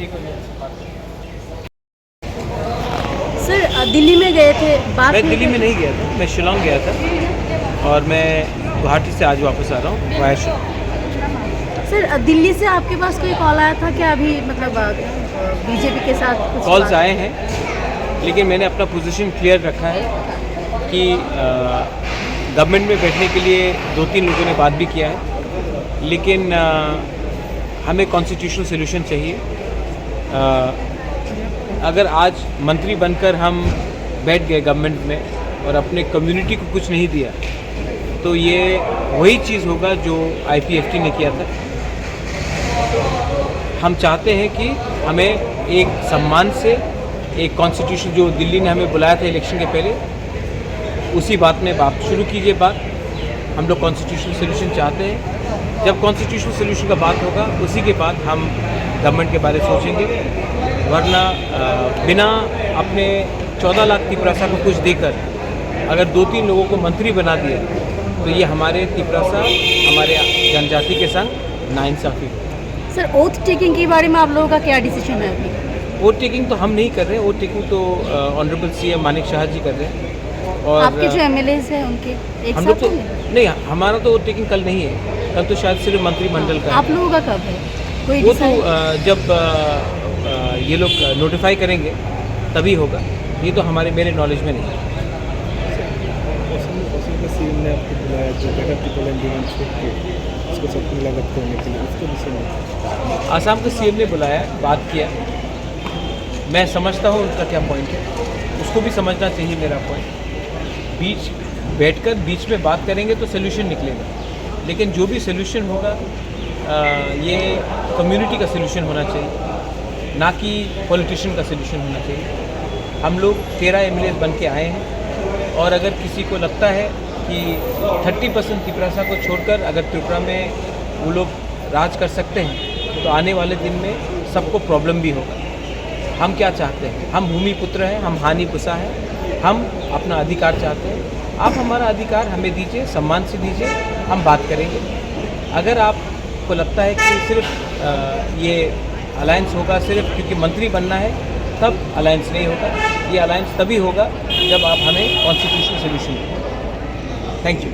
ठीक हो जाए। सर दिल्ली में गए थे, बात मैं नहीं दिल्ली में करी? नहीं गया था, मैं शिलोंग गया था और मैं गुवाहाटी से आज वापस आ रहा हूँ वाया शिलोंग। सर दिल्ली से आपके पास कोई कॉल आया था क्या अभी, मतलब बीजेपी के साथ कुछ कॉल्स बात? आए हैं, लेकिन मैंने अपना पोजीशन क्लियर रखा है कि गवर्नमेंट में बैठने के लिए 2-3 लोगों ने बात भी किया है, लेकिन हमें कॉन्स्टिट्यूशनल सोल्यूशन चाहिए। अगर आज मंत्री बनकर हम बैठ गए गवर्नमेंट में और अपने कम्युनिटी को कुछ नहीं दिया, तो ये वही चीज़ होगा जो IPFT ने किया था। हम चाहते हैं कि हमें एक सम्मान से एक कॉन्स्टिट्यूशन, जो दिल्ली ने हमें बुलाया था इलेक्शन के पहले, उसी बात में बात शुरू कीजिए। बात हम लोग कॉन्स्टिट्यूशनल सोल्यूशन चाहते हैं। जब कॉन्स्टिट्यूशनल सोल्यूशन का बात होगा, उसी के बाद हम गवर्नमेंट के बारे में सोचेंगे, वरना बिना अपने 14 लाख तिपरासा को कुछ देकर अगर 2-3 लोगों को मंत्री बना दिया, तो ये हमारे तिपरासा, हमारे जनजाति के संग नाइंसाफ़ी है। सर ओथ टेकिंग के बारे में आप लोगों का क्या डिसीजन है अभी? वोट टेकिंग तो हम नहीं कर रहे हैं, वोट टेकिंग तो ऑनरेबल CM मानिक शाह जी कर रहे हैं। और आपके जो MLAs हैं उनके एक हम लोग साथ तो होंगे? नहीं, हमारा तो वोट टेकिंग कल नहीं है, कल तो शायद सिर्फ मंत्रिमंडल का है। आप लोगों का कब है कोई वो तो decide? जब ये लोग नोटिफाई करेंगे तभी होगा, ये तो मेरे नॉलेज में नहीं है। असम का CM ने आपको बुलाया जो बेटर पीपल एंड छोड़ के उसको सबको लागत करने के लिए, उसके विषय में आसाम के CM ने बुलाया, बात किया। मैं समझता हूँ उनका क्या पॉइंट है, उसको भी समझना चाहिए मेरा पॉइंट। बैठकर बीच में बात करेंगे तो सोल्यूशन निकलेगा, लेकिन जो भी सोल्यूशन होगा ये कम्युनिटी का सोल्यूशन होना चाहिए, ना कि पॉलिटिशियन का सोल्यूशन होना चाहिए। हम लोग 13 MLAs बन के आए हैं, और अगर किसी को लगता है कि 30% तिपरासा को छोड़कर अगर त्रिपुरा में वो लोग राज कर सकते हैं, तो आने वाले दिन में सबको प्रॉब्लम भी होगा। हम क्या चाहते हैं? हम भूमि पुत्र हैं, हम हानि पुसा हैं, हम अपना अधिकार चाहते हैं। आप हमारा अधिकार हमें दीजिए, सम्मान से दीजिए, हम बात करेंगे। अगर आपको लगता है कि सिर्फ ये अलायंस होगा सिर्फ क्योंकि मंत्री बनना है, तब अलायंस नहीं होगा। ये अलायंस तभी होगा जब आप हमें कॉन्स्टिट्यूशनल सोल्यूशन दें। Thank you.